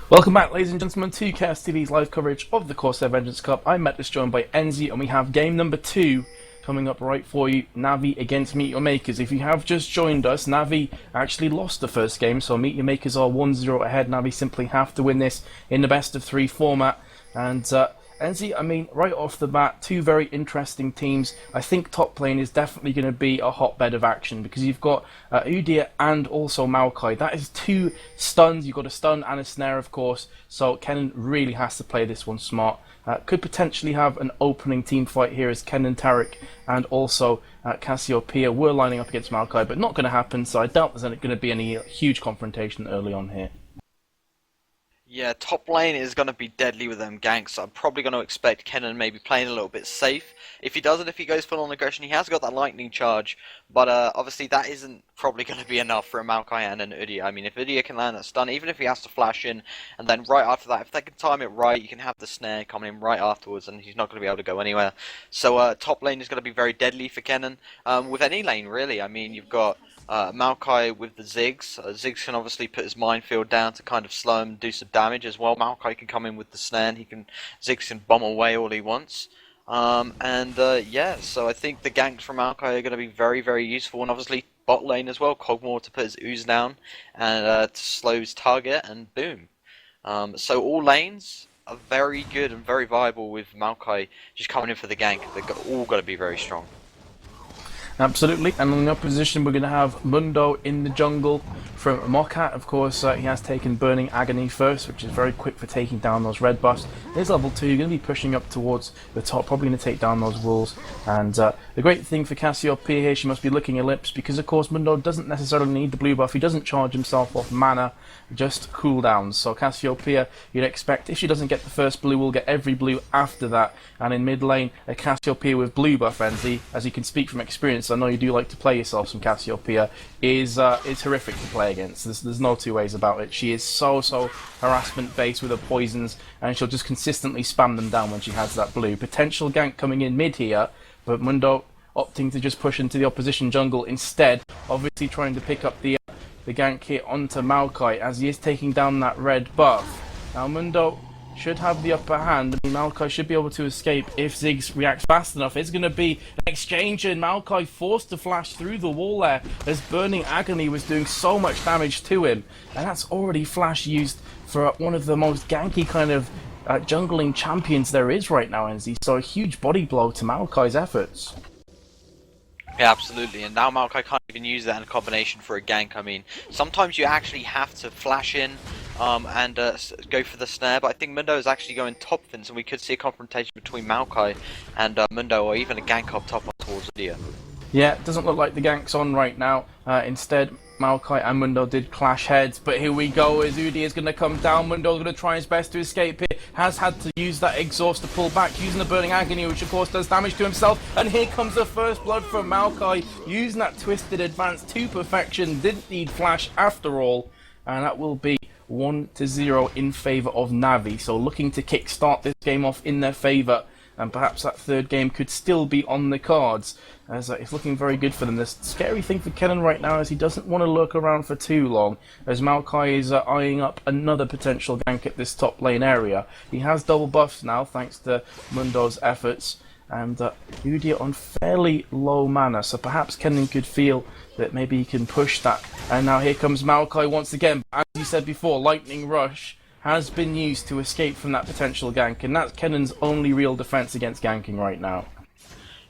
Welcome back, ladies and gentlemen, to Chaos TV's live coverage of the Corsair Vengeance Cup. I'm Metis, joined by Enzi, and we have game number 2 coming up right for you. Navi against Meet Your Makers. If you have just joined us, Navi actually lost the first game, so Meet Your Makers are 1-0 ahead. Navi simply have to win this in the best of 3 format. And Enzi, I mean, right off the bat, two very interesting teams. I think top lane is definitely going to be a hotbed of action because you've got Udyr and also Maokai. That is 2 stuns. You've got a stun and a snare, of course. So Kennen really has to play this one smart. Could potentially have an opening team fight here as Kennen, Taric, and also Cassiopeia were lining up against Maokai, but not going to happen. So I doubt there's going to be any huge confrontation early on here. Yeah, top lane is going to be deadly with them ganks. So I'm probably going to expect Kennen maybe playing a little bit safe. If he doesn't, if he goes full on aggression, he has got that lightning charge. But obviously that isn't probably going to be enough for a Maokai and an Udyr. I mean, if Udyr can land that stun, even if he has to flash in, and then right after that, if they can time it right, you can have the snare coming in right afterwards, and he's not going to be able to go anywhere. So top lane is going to be very deadly for Kennen. With any lane, really. I mean, you've got Maokai with the Ziggs. Ziggs can obviously put his minefield down to kind of slow him and do some damage as well. Maokai can come in with the snare and Ziggs can bomb away all he wants. Yeah, so I think the ganks from Maokai are going to be very, very useful, and obviously bot lane as well. Kog'Maw to put his ooze down and to slow his target, and boom. So all lanes are very good and very viable with Maokai just coming in for the gank. They're all got to be very strong. Absolutely, and on the opposition we're going to have Mundo in the jungle from Mokkat. Of course, he has taken Burning Agony first, which is very quick for taking down those red buffs. There's level 2, you're going to be pushing up towards the top, probably going to take down those wolves. And the great thing for Cassiopeia here, she must be licking her lips, because of course Mundo doesn't necessarily need the blue buff. He doesn't charge himself off mana, just cooldowns. So Cassiopeia, you'd expect, if she doesn't get the first blue, will get every blue after that. And in mid lane, a Cassiopeia with blue buff, Enzi, as you can speak from experience, I know you do like to play yourself some Cassiopeia, is horrific to play against. There's no two ways about it. She is so harassment based with her poisons, and she'll just consistently spam them down when she has that blue. Potential gank coming in mid here, but Mundo opting to just push into the opposition jungle instead, obviously trying to pick up the gank here onto Maokai as he is taking down that red buff. Now Mundo should have the upper hand. I mean, Maokai should be able to escape if Ziggs reacts fast enough. It's going to be an exchange, and Maokai forced to flash through the wall there as Burning Agony was doing so much damage to him. And that's already flash used for one of the most ganky kind of jungling champions there is right now, Enzi. So a huge body blow to Maokai's efforts. Yeah, absolutely, and now Maokai can't even use that in combination for a gank. I mean, sometimes you actually have to flash in and go for the snare, but I think Mundo is actually going top fence, and we could see a confrontation between Maokai and Mundo, or even a gank up top towards Udyr. Yeah, it doesn't look like the gank's on right now. Instead, Maokai and Mundo did clash heads, but here we go as Udyr is going to come down. Mundo's going to try his best to escape here. Has had to use that exhaust to pull back, using the Burning Agony, which of course does damage to himself. And here comes the first blood from Maokai, using that twisted advance to perfection. Didn't need flash after all, and that will be 1-0 in favour of Navi. So looking to kickstart this game off in their favour, and perhaps that third game could still be on the cards, as it's looking very good for them. The scary thing for Kennen right now is he doesn't want to lurk around for too long, as Maokai is eyeing up another potential gank at this top lane area. He has double buffs now, thanks to Mundo's efforts, and Udyr on fairly low mana, so perhaps Kennen could feel that maybe he can push that. And now here comes Maokai once again. As you said before, Lightning Rush has been used to escape from that potential gank, and that's Kennen's only real defense against ganking right now.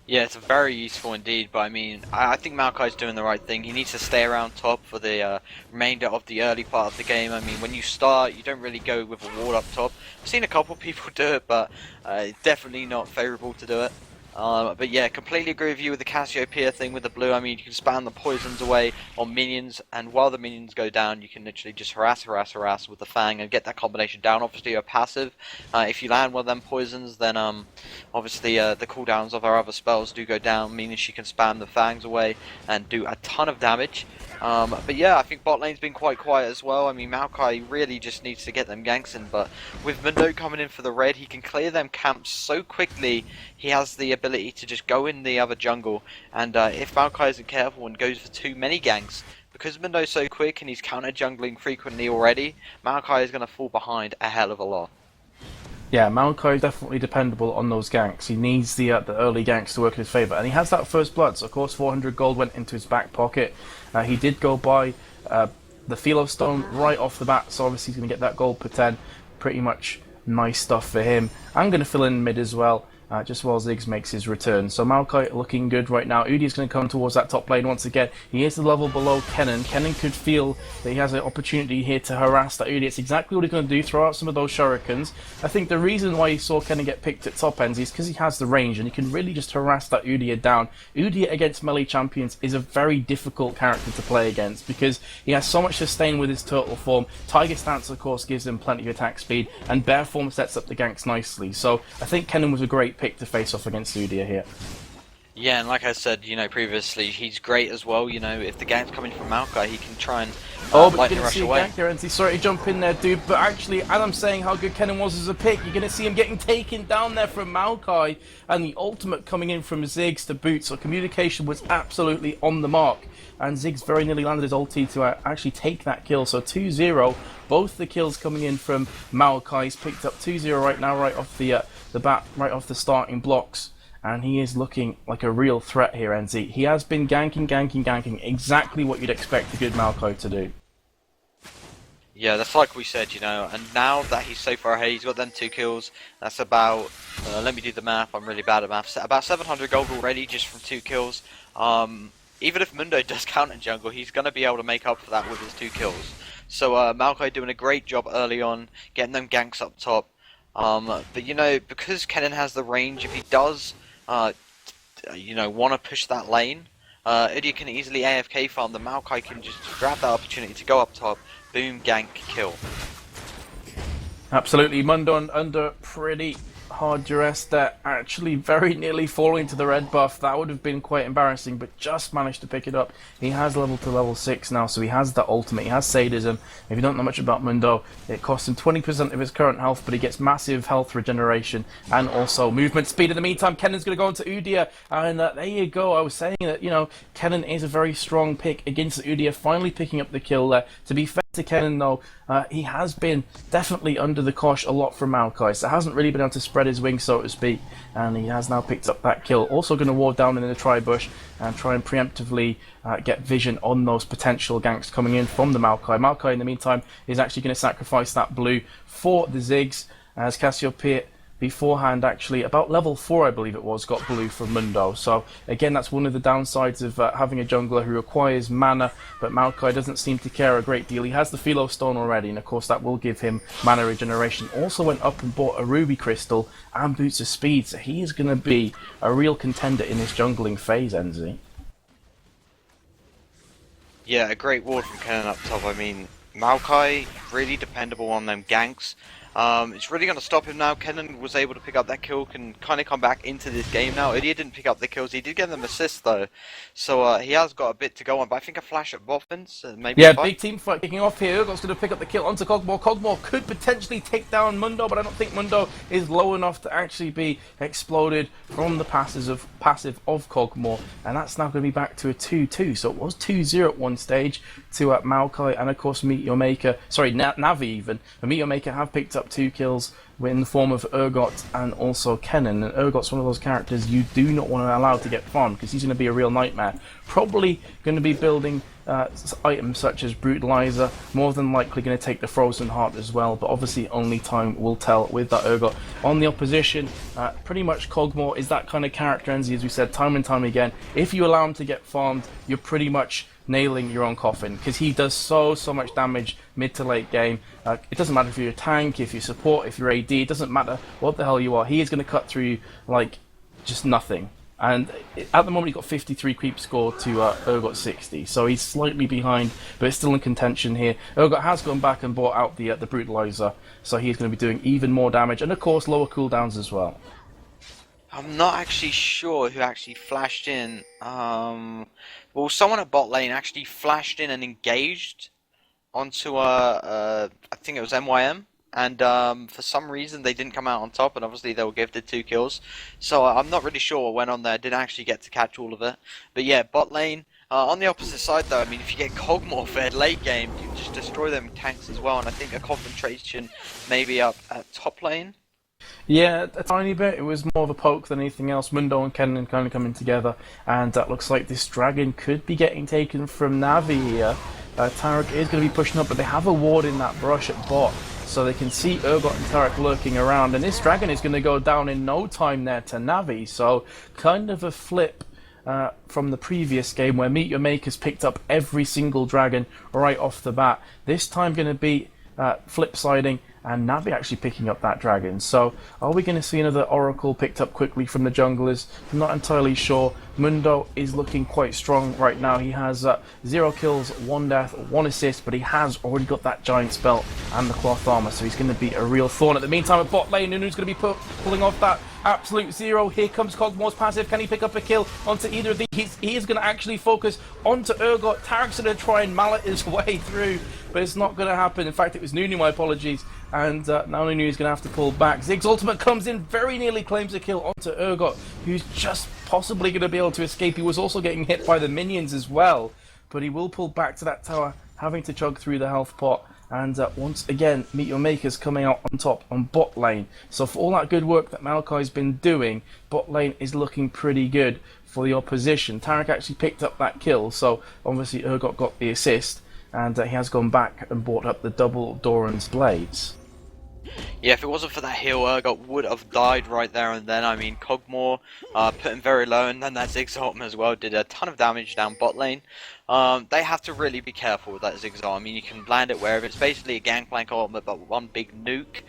Yeah, it's very useful indeed, but I mean, I think Maokai's doing the right thing. He needs to stay around top for the remainder of the early part of the game. I mean, when you start, you don't really go with a wall up top. I've seen a couple of people do it, but definitely not favourable to do it. But yeah, completely agree with you with the Cassiopeia thing with the blue. I mean, you can spam the poisons away on minions, and while the minions go down, you can literally just harass with the Fang and get that combination down. Obviously, you're passive. If you land one of them poisons, then obviously the cooldowns of our other spells do go down, meaning she can spam the Fangs away and do a ton of damage. But yeah, I think bot lane's been quite quiet as well. I mean, Maokai really just needs to get them ganks in, but with Mundo coming in for the red, he can clear them camps so quickly. He has the ability to just go in the other jungle, and if Maokai isn't careful and goes for too many ganks, because Mundo's so quick and he's counter jungling frequently already, Maokai is going to fall behind a hell of a lot. Yeah, Maokai is definitely dependable on those ganks. He needs the early ganks to work in his favour, and he has that first blood. So of course, 400 gold went into his back pocket. He did go buy the Philo Stone right off the bat, so obviously he's going to get that gold per 10. Pretty much nice stuff for him. I'm going to fill in mid as well. Just while Ziggs makes his return. So Maokai looking good right now. Udi is going to come towards that top lane once again. He is the level below Kennen. Kennen could feel that he has an opportunity here to harass that Udi. It's exactly what he's going to do, throw out some of those shurikens. I think the reason why you saw Kennen get picked at top ends is because he has the range and he can really just harass that Udyr down. Udyr against melee champions is a very difficult character to play against because he has so much sustain with his turtle form. Tiger Stance, of course, gives him plenty of attack speed, and Bear form sets up the ganks nicely. So I think Kennen was a great pick to face off against Udyr here. Yeah, and like I said, previously, he's great as well. If the gank's coming from Maokai, he can try and but lightning you're going to rush see a away. gank here, NC. Sorry to jump in there, dude, but actually, as I'm saying how good Kennen was as a pick, you're going to see him getting taken down there from Maokai, and the ultimate coming in from Ziggs to boot, so communication was absolutely on the mark, and Ziggs very nearly landed his ulti to actually take that kill, so 2-0, both the kills coming in from Maokai. He's picked up 2-0 right now, right off the bat, right off the starting blocks. And he is looking like a real threat here, NZ. He has been ganking, exactly what you'd expect a good Maokai to do. Yeah, that's like we said, and now that he's so far ahead, he's got them 2 kills. That's about, let me do the math, I'm really bad at math, about 700 gold already just from 2 kills. Even if Mundo does counter jungle, he's going to be able to make up for that with his 2 kills. So Maokai doing a great job early on, getting them ganks up top. But because Kennen has the range, if he does want to push that lane, Udyr can easily AFK farm. The Maokai can just grab that opportunity to go up top, boom, gank, kill. Absolutely, Mundo under pretty hard duress there, actually very nearly falling to the red buff. That would have been quite embarrassing, but just managed to pick it up. He has leveled to level 6 now, so he has that ultimate, he has sadism. If you don't know much about Mundo, it costs him 20% of his current health, but he gets massive health regeneration and also movement speed. In the meantime, Kennen's going to go into Udyr, and there you go. I was saying that, Kennen is a very strong pick against Udyr, finally picking up the kill there. To be fair to Kennen, though, he has been definitely under the cosh a lot from Maokai, so hasn't really been able to spread his wings, so to speak, and he has now picked up that kill. Also going to ward down in the tri-bush and try and preemptively get vision on those potential ganks coming in from the Maokai. Maokai, in the meantime, is actually going to sacrifice that blue for the Ziggs, as Cassiopeia beforehand, actually, about level 4, I believe it was, got blue from Mundo. So, again, that's one of the downsides of having a jungler who requires mana, but Maokai doesn't seem to care a great deal. He has the Philo Stone already, and of course that will give him mana regeneration. Also went up and bought a Ruby Crystal and Boots of Speed, so he is going to be a real contender in this jungling phase, NZ. Yeah, a great ward from Kennen up top. I mean, Maokai, really dependable on them ganks. It's really going to stop him now. Kennen was able to pick up that kill, can kind of come back into this game now. Udyr didn't pick up the kills. He did get them assists though, so he has got a bit to go on. But I think a flash at bot fence, maybe. Yeah, big team fight kicking off here. Urgot's going to pick up the kill onto Cogmore. Cogmore could potentially take down Mundo, but I don't think Mundo is low enough to actually be exploded from the passive of Cogmore, and that's now going to be back to a 2-2. So it was 2-0 at one stage to Maokai, and of course Meteor Maker, sorry, Navi even. The Meteor Maker have picked up 2 kills in the form of Urgot and also Kennen, and Urgot's one of those characters you do not want to allow to get farmed because he's going to be a real nightmare. Probably going to be building items such as Brutalizer, more than likely going to take the Frozen Heart as well, but obviously only time will tell with that Urgot. On the opposition, pretty much Cogmore is that kind of character, as we said time and time again. If you allow him to get farmed, you're pretty much nailing your own coffin, because he does so much damage mid to late game. It doesn't matter if you're a tank, if you support, if you're AD, it doesn't matter what the hell you are, he is going to cut through you like just nothing. And at the moment he's got 53 creep score to Urgot 60, so he's slightly behind, but it's still in contention here. Urgot has gone back and bought out the Brutalizer, so he's going to be doing even more damage, and of course lower cooldowns as well. I'm not actually sure who actually flashed in. Well, someone at bot lane actually flashed in and engaged onto I think it was MYM, and for some reason they didn't come out on top, and obviously they were gifted 2 kills. So I'm not really sure what went on there. I didn't actually get to catch all of it. But yeah, bot lane, On the opposite side, though, I mean, if you get Cogmore fed late game, you just destroy them tanks as well. And I think a concentration maybe up at top lane. Yeah, a tiny bit. It was more of a poke than anything else. Mundo and Kennen kind of coming together, and that looks like this dragon could be getting taken from Navi here. Tarek is going to be pushing up, but they have a ward in that brush at bot, so they can see Urgot and Tarek lurking around, and this dragon is going to go down in no time there to Navi, so kind of a flip from the previous game where Meet Your Makers picked up every single dragon right off the bat. This time going to be flip-siding and Navi actually picking up that dragon. So are we going to see another Oracle picked up quickly from the junglers? I'm not entirely sure. Mundo is looking quite strong right now. He has 0 kills, 1 death, 1 assist, but he has already got that giant spell and the cloth armor, so he's going to be a real thorn. At the meantime, at bot lane, Nunu's going to be pulling off that absolute zero. Here comes Cogmore's passive. Can he pick up a kill onto either of these? He is going to actually focus onto Urgot. Tarek's going to try and mallet his way through, but it's not going to happen. In fact, it was Nunu, my apologies. And now Nunu is going to have to pull back. Zig's ultimate comes in, very nearly claims a kill onto Urgot, who's just possibly going to be able to escape. He was also getting hit by the minions as well, but he will pull back to that tower, having to chug through the health pot. And once again, Meet Your Makers coming out on top on bot lane. So for all that good work that Maokai's been doing, bot lane is looking pretty good for the opposition. Tarek actually picked up that kill, so obviously Urgot got the assist, and he has gone back and brought up the double Doran's blades. Yeah, if it wasn't for that heal, Urgot would have died right there and then. I mean, Cogmore put him very low, and then that Ziggs ultimate as well did a ton of damage down bot lane. They have to really be careful with that Ziggs ult. I mean, you can land it wherever. It's basically a gangplank ultimate, but one big nuke.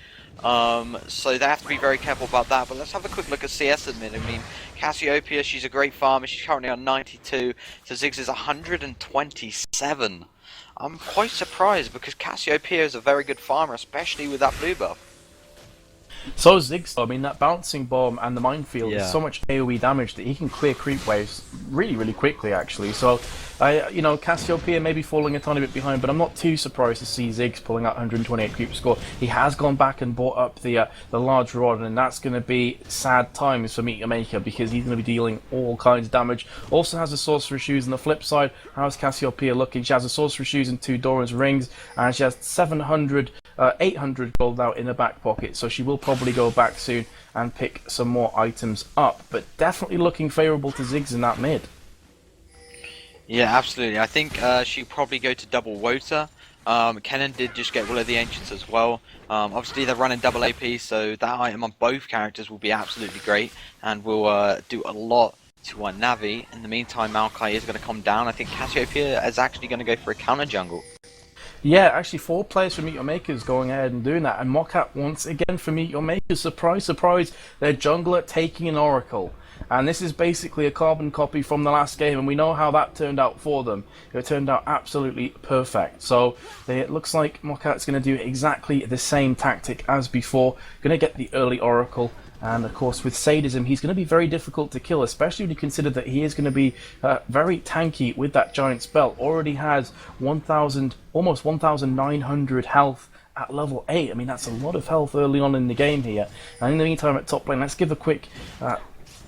So they have to be very careful about that. But let's have a quick look at CS at the minute. I mean, Cassiopeia, she's a great farmer. She's currently on 92, so Ziggs is 127. I'm quite surprised because Cassiopeia is a very good farmer, especially with that blue buff. So Ziggs, I mean, that bouncing bomb and the minefield is so much AoE damage that he can clear creep waves really, really quickly, actually. So, you know, Cassiopeia may be falling a tiny bit behind, but I'm not too surprised to see Ziggs pulling out 128 creep score. He has gone back and bought up the large rod, and that's going to be sad times for Meet Your Maker because he's going to be dealing all kinds of damage. Also has the Sorcerer Shoes on the flip side. How's Cassiopeia looking? She has the Sorcerer Shoes and 2 Doran's rings, and she has 800 gold out in her back pocket, so she will probably go back soon and pick some more items up, but definitely looking favourable to Ziggs in that mid. Yeah, absolutely. I think she'll probably go to double Wota. Kennen did just get Will of the Ancients as well. Obviously they're running double AP, so that item on both characters will be absolutely great and will do a lot to Navi. In the meantime, Maokai is going to come down. I think Cassiopeia is actually going to go for a counter jungle. Yeah, actually 4 players from Meet Your Makers going ahead and doing that, and Mockat once again from Meet Your Makers, surprise, surprise, their jungler taking an Oracle. And this is basically a carbon copy from the last game, and we know how that turned out for them. It turned out absolutely perfect. So it looks like Mockat's going to do exactly the same tactic as before, going to get the early Oracle. And of course, with Sadism, he's going to be very difficult to kill, especially when you consider that he is going to be very tanky with that giant spell. Already has 1,000, almost 1,900 health at level 8. I mean, that's a lot of health early on in the game here. And in the meantime, at top lane, let's give a quick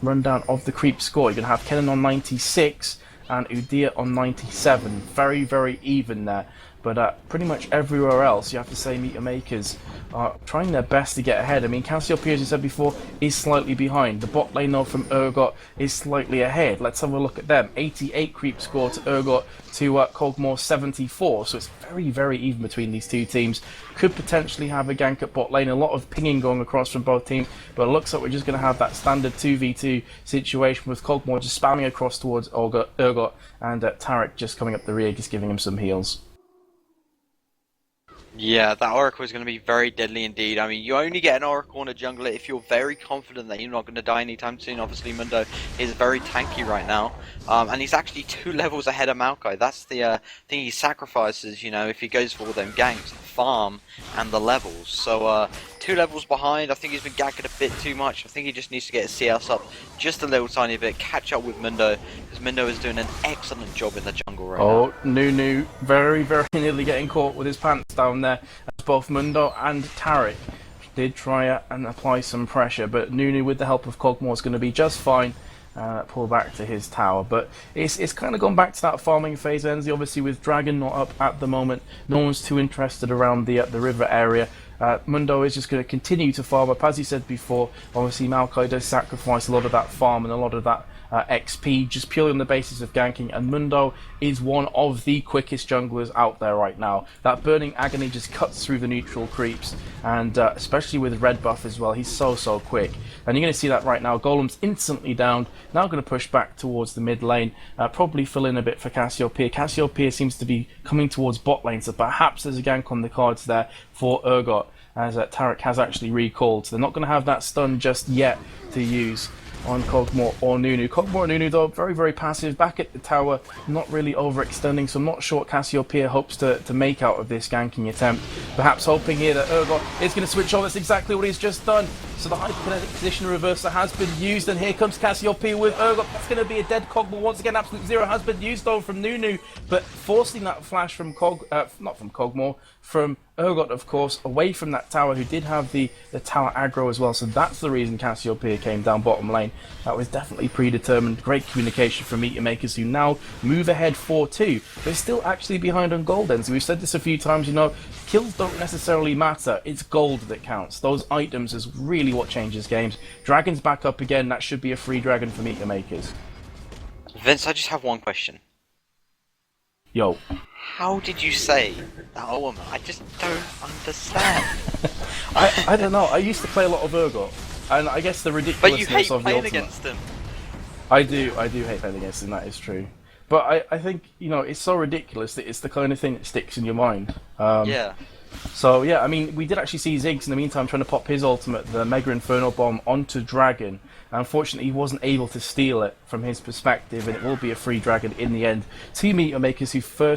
rundown of the creep score. You're going to have Kennen on 96 and Udyr on 97. Very, very even there. But pretty much everywhere else, you have to say Meet Your Makers are trying their best to get ahead. I mean, Cassiopeia, as you said before, is slightly behind. The bot lane, though, from Urgot is slightly ahead. Let's have a look at them. 88 creep score to Urgot to Cogmore 74. So it's very, very even between these two teams. Could potentially have a gank at bot lane. A lot of pinging going across from both teams. But it looks like we're just going to have that standard 2v2 situation with Cogmore just spamming across towards Urgot and Tarek just coming up the rear, just giving him some heals. Yeah, that Oracle is going to be very deadly indeed. I mean, you only get an Oracle on a jungler if you're very confident that you're not going to die anytime soon. Obviously, Mundo is very tanky right now. And he's actually 2 levels ahead of Maokai. That's the thing he sacrifices, you know, if he goes for all them ganks, the farm, and the levels. So, 2 levels behind. I think he's been ganking a bit too much. I think he just needs to get his CS up just a little tiny bit, catch up with Mundo, because Mundo is doing an excellent job in the jungle right now. Oh, Nunu very, very nearly getting caught with his pants down there, as both Mundo and Tarek did try and apply some pressure, but Nunu, with the help of Cogmore, is going to be just fine. pull back to his tower. But it's kind of gone back to that farming phase, Enzi. Obviously, with Dragon not up at the moment, no one's too interested around the river area. Mundo is just going to continue to farm up. As you said before, obviously Maokai does sacrifice a lot of that farm and a lot of that XP just purely on the basis of ganking, and Mundo is one of the quickest junglers out there right now. That Burning Agony just cuts through the neutral creeps, and especially with red buff as well, he's so quick. And you're going to see that right now. Golem's instantly down, now going to push back towards the mid lane, probably fill in a bit for Cassiopeia. Cassiopeia seems to be coming towards bot lane, so perhaps there's a gank on the cards there for Urgot, as Tarek has actually recalled. So they're not going to have that stun just yet to use on Kog'Maw or Nunu. Kog'Maw and Nunu, though, very passive, back at the tower, not really overextending, so I'm not sure what Cassiopeia hopes to make out of this ganking attempt. Perhaps hoping here that Urgot is going to switch on. That's exactly what he's just done. So the hyperkinetic position reverser has been used, and here comes Cassiopeia with Urgot. That's going to be a dead Kog'Maw once again. Absolute Zero has been used, though, from Nunu, but forcing that flash from not from Kog'Maw, from Urgot, of course, away from that tower, who did have the tower aggro as well. So that's the reason Cassiopeia came down bottom lane. That was definitely predetermined. Great communication from Meteor Makers, who now move ahead 4-2. They're still actually behind on gold ends. We've said this a few times, you know, kills don't necessarily matter. It's gold that counts. Those items is really what changes games. Dragon's back up again. That should be a free dragon for Meteor Makers. Vince, I just have one question. Yo. How did you say that a woman? I just don't understand. I don't know. I used to play a lot of Urgot, and I guess the ridiculousness But you hate of the playing ultimate. against him. I do hate playing against him, that is true. But I think, you know, it's so ridiculous that it's the kind of thing that sticks in your mind. Yeah. So, yeah, I mean, we did actually see Ziggs in the meantime trying to pop his ultimate, the Mega Inferno Bomb, onto Dragon. Unfortunately, he wasn't able to steal it from his perspective, and it will be a free dragon in the end. Two Meteor Makers who for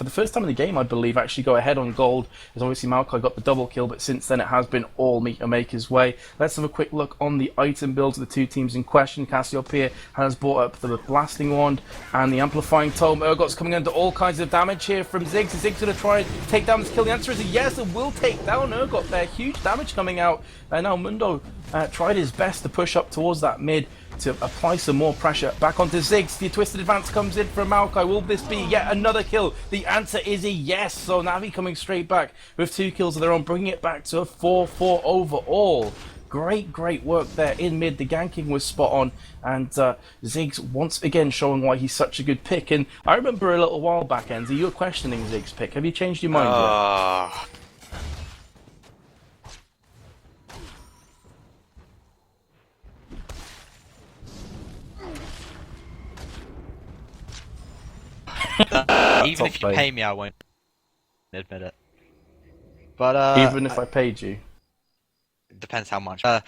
the first time in the game, I believe, actually go ahead on gold, as obviously Maokai got the double kill, but since then it has been all Meteor Makers' way. Let's have a quick look on the item builds of the two teams in question. Cassiopeia has brought up the Blasting Wand and the Amplifying Tome. Urgot's coming under all kinds of damage here from Ziggs. Is Ziggs going to try and take down this kill? The answer is a yes, it will take down Urgot there. Huge damage coming out. And now Mundo tried his best to push up towards that mid to apply some more pressure back onto Ziggs. The Twisted Advance comes in from Maokai. Will this be yet another kill? The answer is a yes. So Navi coming straight back with 2 kills of their own, bringing it back to a 4-4 overall. Great work there in mid. The ganking was spot on, and Ziggs once again showing why he's such a good pick. And I remember a little while back, Enzi, you were questioning Ziggs' pick. Have you changed your mind yet? Even if you pay me, I won't admit it. But even if I paid you? It depends how much. I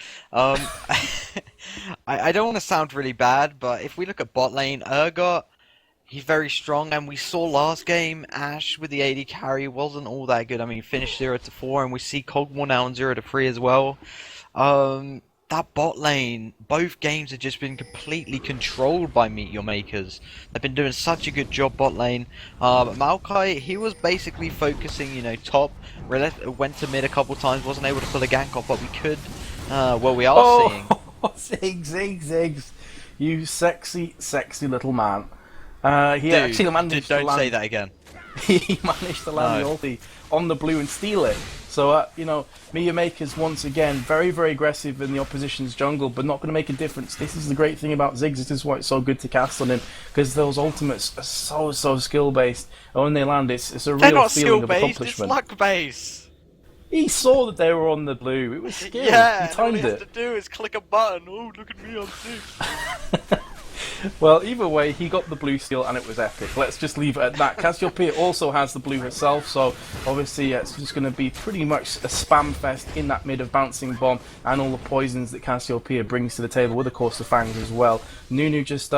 don't want to sound really bad, but if we look at bot lane, Urgot, he's very strong, and we saw last game Ashe with the AD carry wasn't all that good. I mean, he finished 0-4, and we see Kog'Maw now on 0-3 as well. That bot lane, both games have just been completely controlled by Meteor Makers. They've been doing such a good job bot lane. Maokai, he was basically focusing, you know, top, went to mid a couple times, wasn't able to pull a gank off, but we could, well, we are seeing. Ziggs, you sexy little man. He Dude, actually managed to don't land. say that again. He managed to land the ulti on the blue and steal it. So, you know, Meteor Makers once again very aggressive in the opposition's jungle, but not going to make a difference. This is the great thing about Ziggs. This is why it's so good to cast on him, because those ultimates are so skill based. And when they land, it's a They're real not feeling of skill-based, accomplishment. it's luck-based. He saw that they were on the blue. It was skill. Yeah, he all timed he has it. to do is click a button. Oh, look at me, I'm Ziggs. Well, either way, he got the blue steal and it was epic. Let's just leave it at that. Cassiopeia also has the blue herself, so obviously it's just going to be pretty much a spam fest in that mid of Bouncing Bomb and all the poisons that Cassiopeia brings to the table, with of course the Fangs as well. Nunu just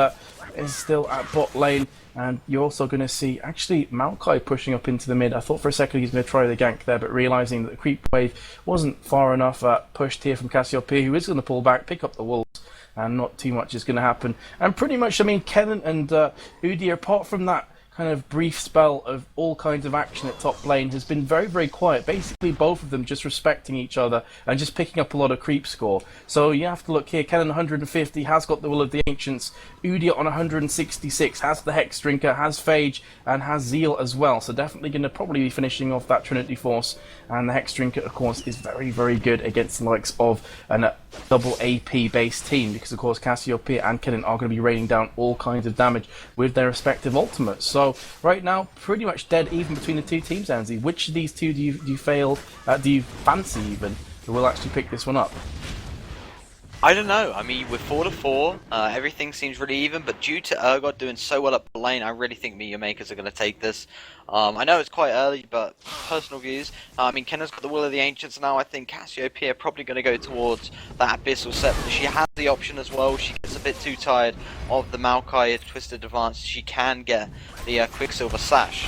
is still at bot lane, and you're also going to see actually Maokai pushing up into the mid. I thought for a second he's going to try the gank there, but realising that the creep wave wasn't far enough, pushed here from Cassiopeia, who is going to pull back, pick up the wolves. And not too much is going to happen. And pretty much, I mean, Kennen and Udyr, apart from that kind of brief spell of all kinds of action at top lane has been very, very quiet. Basically, both of them just respecting each other and just picking up a lot of creep score. So you have to look here. Kennen 150 has got the Will of the Ancients. Udyr on 166 has the Hex Drinker, has Phage, and has Zeal as well. So definitely going to probably be finishing off that Trinity Force. And the Hex Drinker, of course, is very, very good against the likes of a double AP based team, because of course Cassiopeia and Kennen are going to be raining down all kinds of damage with their respective ultimates. So right now, pretty much dead even between the two teams, Anzi. Which of these two do you fancy even, who will actually pick this one up? I don't know. I mean, we're 4-4. Everything seems really even, but due to Urgot doing so well up the lane, I really think MYM are going to take this. I know it's quite early, but personal views. I mean, Kennen's got the Will of the Ancients now. I think Cassiopeia probably going to go towards that Abyssal set. She has the option as well. She gets a bit too tired of the Maokai Twisted Advance. She can get the Quicksilver Sash.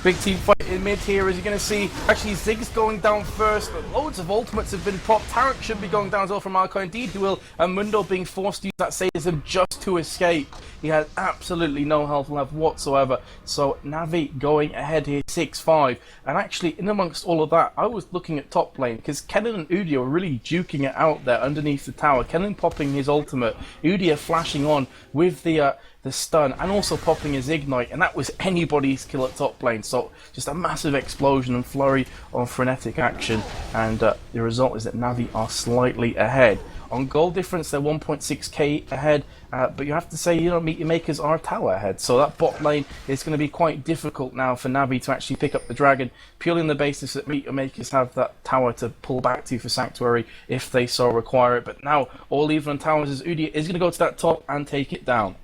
Big team fight in mid here, as you're going to see. Actually, Ziggs going down first. Loads of ultimates have been popped. Tarek should be going down as well from Maokai. Indeed, he will. And Mundo being forced to use that sadism just to escape. He had absolutely no health left whatsoever. So Navi going ahead here, 6-5. And actually, in amongst all of that, I was looking at top lane, because Kennen and Udyr were really duking it out there underneath the tower. Kennen popping his ultimate, Udyr flashing on with the stun, and also popping his ignite, and that was anybody's kill at top lane. So just a massive explosion and flurry of frenetic action, and the result is that Navi are slightly ahead. On goal difference, they're 1.6k ahead, but you have to say, you know, MYM are a tower ahead, so that bot lane is going to be quite difficult now for Navi to actually pick up the dragon, purely on the basis that MYM have that tower to pull back to for Sanctuary if they so require it. But now, all even on towers, is Udyr is going to go to that top and take it down.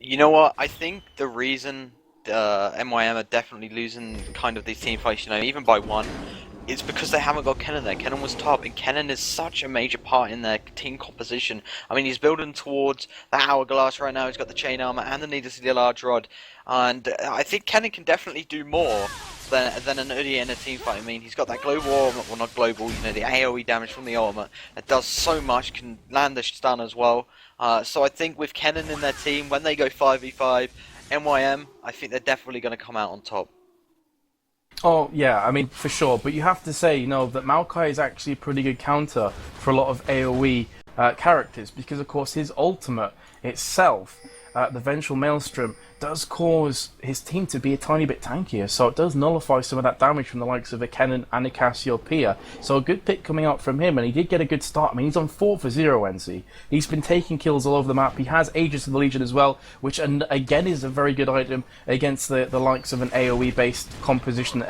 You know what? I think the reason MYM are definitely losing kind of these team fights, you know, even by one, is because they haven't got Kennen there. Kennen was top, and Kennen is such a major part in their team composition. I mean, he's building towards the Hourglass right now. He's got the Chain Armor and the Needle Steel Large Rod, and I think Kennen can definitely do more than an Udyr in a team fight. I mean, he's got that global ultimate, well, not global, you know, the AoE damage from the ultimate. It does so much, can land the stun as well. So I think with Kennen in their team, when they go 5v5, MYM, I think they're definitely going to come out on top. Oh, yeah, I mean, for sure. But you have to say, you know, that Maokai is actually a pretty good counter for a lot of AoE characters, because, of course, his ultimate itself, the Vengeful Maelstrom, does cause his team to be a tiny bit tankier, so it does nullify some of that damage from the likes of a Kennen and a Cassiopeia. So a good pick coming out from him, and he did get a good start. I mean, he's on 4 for 0, NC. He's been taking kills all over the map. He has Aegis of the Legion as well, which again is a very good item against the likes of an AoE-based composition that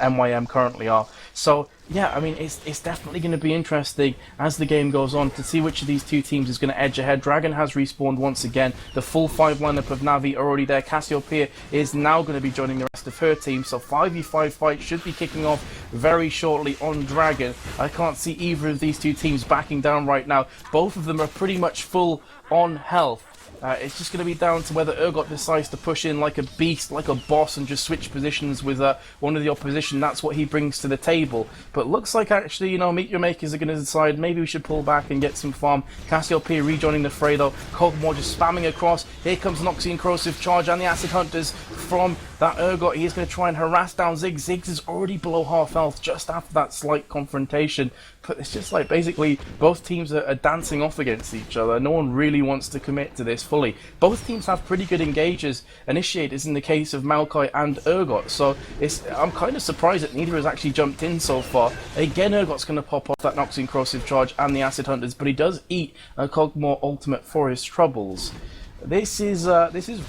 MYM currently are. So yeah, I mean, it's definitely going to be interesting as the game goes on to see which of these two teams is going to edge ahead. Dragon has respawned once again. The full 5 lineup of Navi are already there. Cassiopeia is now going to be joining the rest of her team, so 5v5 fight should be kicking off very shortly on Dragon. I can't see either of these two teams backing down right now. Both of them are pretty much full on health. It's just going to be down to whether Urgot decides to push in like a beast, like a boss, and just switch positions with one of the opposition. That's what he brings to the table. But looks like actually, you know, MYM are going to decide maybe we should pull back and get some farm. Cassiopeia rejoining the fray though. Kog'Maw just spamming across. Here comes Noxian Corrosive Charge and the Acid Hunters from that Urgot. He is going to try and harass down Ziggs. Ziggs is already below half health just after that slight confrontation. But it's just like basically both teams are dancing off against each other. No one really wants to commit to this fully. Both teams have pretty good initiators in the case of Maokai and Urgot, so I'm kind of surprised that neither has actually jumped in so far. Again, Urgot's going to pop off that Noxian Corrosive Charge and the Acid Hunters, but he does eat a Kog'Maw ultimate for his troubles. This is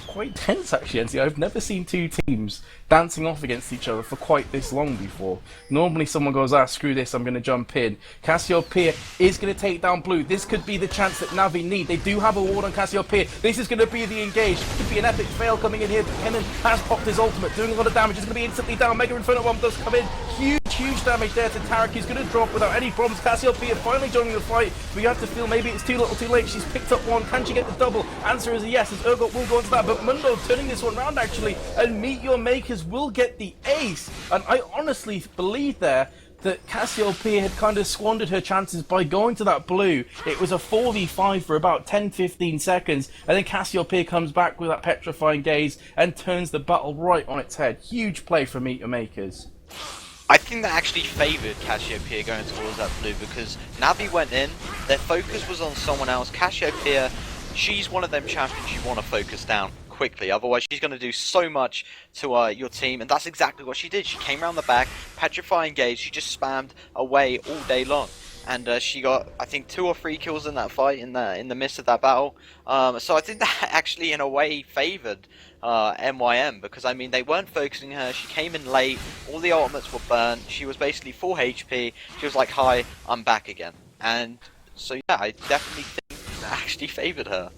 quite tense actually, and I've never seen two teams dancing off against each other for quite this long before. Normally someone goes, screw this, I'm going to jump in. Cassiopeia is going to take down blue. This could be the chance that Navi need. They do have a ward on Cassiopeia. This is going to be the engage. Could be an epic fail coming in here. Kennen has popped his ultimate, doing a lot of damage. It's going to be instantly down. Mega Inferno Bomb does come in. Huge damage there to Tarek. He's going to drop without any problems. Cassiopeia finally joining the fight, but you have to feel maybe it's too little too late. She's picked up one. Can she get the double? Answer is a yes, as Urgot will go into that, but Mundo turning this one round actually, and Meet Your Makers will get the ace. And I honestly believe there that Cassiopeia had kind of squandered her chances by going to that blue. It was a 4v5 for about 10-15 seconds, and then Cassiopeia comes back with that petrifying gaze and turns the battle right on its head. Huge play from Meet Your Makers. I think that actually favoured Cassiopeia going towards that blue because Navi went in, their focus was on someone else. Cassiopeia, she's one of them champions you want to focus down quickly, otherwise she's going to do so much to your team, and that's exactly what she did. She came around the back, petrifying gaze, she just spammed away all day long. And she got, I think, 2 or 3 kills in that fight, in the midst of that battle. So I think that actually, in a way, favoured MYM, because, I mean, they weren't focusing her. She came in late, all the ultimates were burnt, she was basically full HP, she was like, hi, I'm back again. And so, yeah, I definitely think that actually favoured her.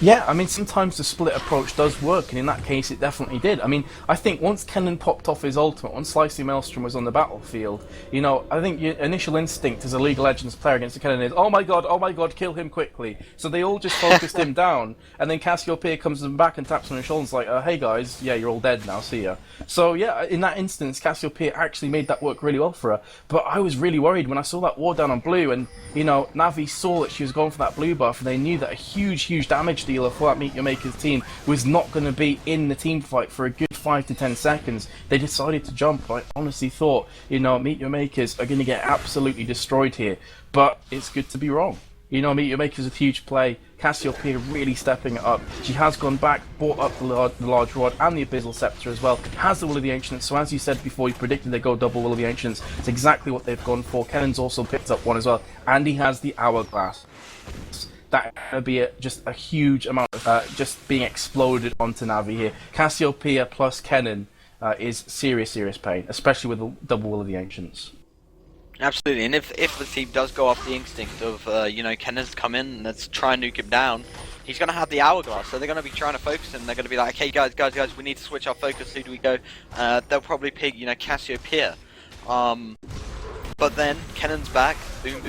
Yeah, I mean, sometimes the split approach does work, and in that case it definitely did. I mean, I think once Kennen popped off his ultimate, once Slicey Maelstrom was on the battlefield, you know, I think your initial instinct as a League of Legends player against a Kennen is, oh my god, kill him quickly. So they all just focused him down, and then Cassiopeia comes back and taps on his shoulder and is like, hey guys, yeah, you're all dead now, see ya. So yeah, in that instance, Cassiopeia actually made that work really well for her. But I was really worried when I saw that ward down on blue, and, you know, Navi saw that she was going for that blue buff, and they knew that a huge damage dealer for that Meet Your Makers team was not going to be in the team fight for a good 5 to 10 seconds. They decided to jump. I honestly thought, you know, Meet Your Makers are going to get absolutely destroyed here, but it's good to be wrong. You know, Meet Your Makers is a huge play. Cassiopeia really stepping it up. She has gone back, brought up the large rod and the Abyssal Scepter as well. Has the Will of the Ancients. So as you said before, you predicted they go double Will of the Ancients. It's exactly what they've gone for. Kennen's also picked up one as well, and he has the Hourglass. That would be just a huge amount of just being exploded onto Navi here. Cassiopeia plus Kennen is serious pain, especially with the double Will of the Ancients. Absolutely, and if the team does go off the instinct of, you know, Kennen's come in and let's try and nuke him down, he's going to have the Hourglass, so they're going to be trying to focus him. They're going to be like, okay, guys, we need to switch our focus. Who do we go? They'll probably pick, you know, Cassiopeia. But then Kennen's back, boom.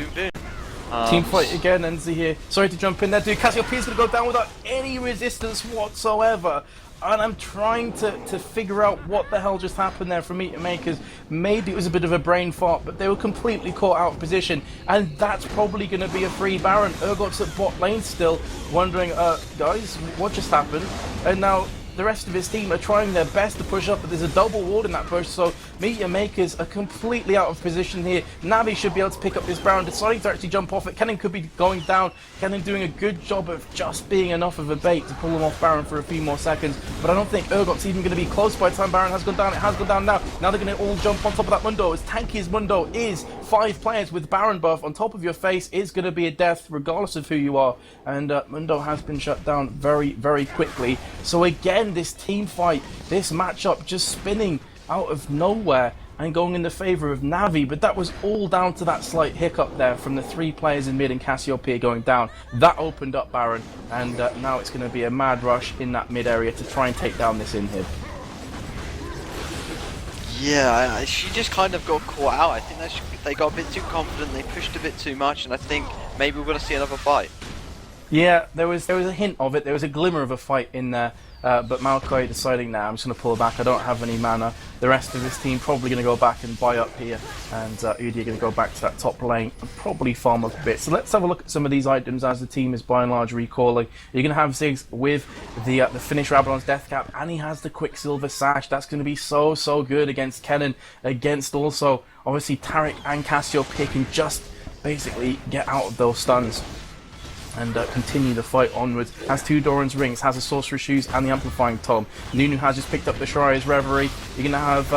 Team fight again, Enzi here. Sorry to jump in there, dude. Cassiopeia's going to go down without any resistance whatsoever. And I'm trying to figure out what the hell just happened there from Meet Your Makers. Maybe it was a bit of a brain fart, but they were completely caught out of position. And that's probably going to be a free Baron. Urgot's at bot lane still, wondering, guys, what just happened? And now the rest of his team are trying their best to push up, but there's a double ward in that push, so Meet Your Makers are completely out of position here. Navi should be able to pick up this Baron, deciding to actually jump off it. Kennen could be going down. Kennen doing a good job of just being enough of a bait to pull him off Baron for a few more seconds, but I don't think Urgot's even going to be close by the time Baron has gone down. It has gone down now. Now they're going to all jump on top of that Mundo. As tanky as Mundo is, 5 players with Baron buff on top of your face is going to be a death regardless of who you are, and Mundo has been shut down very quickly. So again, this team fight, this matchup just spinning out of nowhere and going in the favour of Navi, but that was all down to that slight hiccup there from the 3 players in mid and Cassiopeia going down. That opened up Baron, and now it's going to be a mad rush in that mid area to try and take down this inhib. Yeah, she just kind of got caught out. I think they got a bit too confident, they pushed a bit too much, and I think maybe we're going to see another fight. Yeah, there was a hint of it, there was a glimmer of a fight in there, but Maokai deciding, nah, I'm just going to pull back, I don't have any mana. The rest of his team probably going to go back and buy up here, and Udi are going to go back to that top lane and probably farm up a bit. So let's have a look at some of these items as the team is by and large recalling. You're going to have Ziggs with the Finnish Rabadon's Death Cap, and he has the Quicksilver Sash. That's going to be so good against Kennen, against also, obviously, Taric and Cassiopeia can just basically get out of those stuns and continue the fight onwards. Has 2 Doran's Rings, has the Sorcerer's Shoes and the Amplifying Tome. Nunu has just picked up the Sharia's Reverie. You're going to have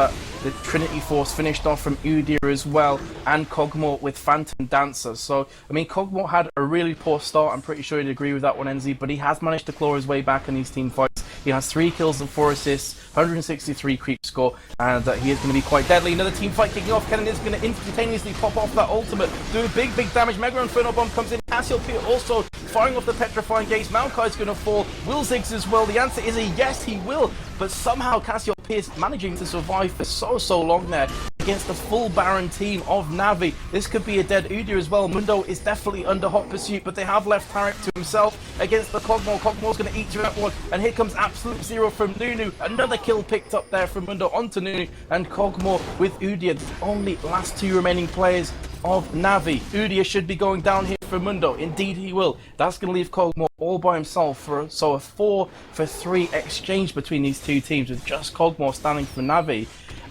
the Trinity Force finished off from Udyr as well, and Kog'Maw with Phantom Dancer. So, I mean, Kog'Maw had a really poor start. I'm pretty sure you'd agree with that one, NZ, but he has managed to claw his way back in these team fights. He has 3 kills and 4 assists, 163 creep score, and he is going to be quite deadly. Another team fight kicking off. Kennen is going to instantaneously pop off that ultimate, doing big damage. Mega Inferno Bomb comes in. Cassiopeia also firing off the Petrifying Gaze. Maokai is going to fall. Will Ziggs as well? The answer is a yes, he will, but somehow Cassiopeia Pierce managing to survive for so long there against the full Baron team of Navi. This could be a dead Udyr as well. Mundo is definitely under hot pursuit, but they have left Tarek to himself against the Kog'Maw. Kog'Maw's going to eat through that one, and here comes Absolute Zero from Nunu. Another kill picked up there from Mundo onto Nunu, and Kog'Maw with Udyr, the only last two remaining players of Navi. Udyr should be going down here for Mundo. Indeed he will. That's going to leave Kog'Maw all by himself for a 4-for-3 exchange between these two teams, with just Kog'Maw standing for Navi.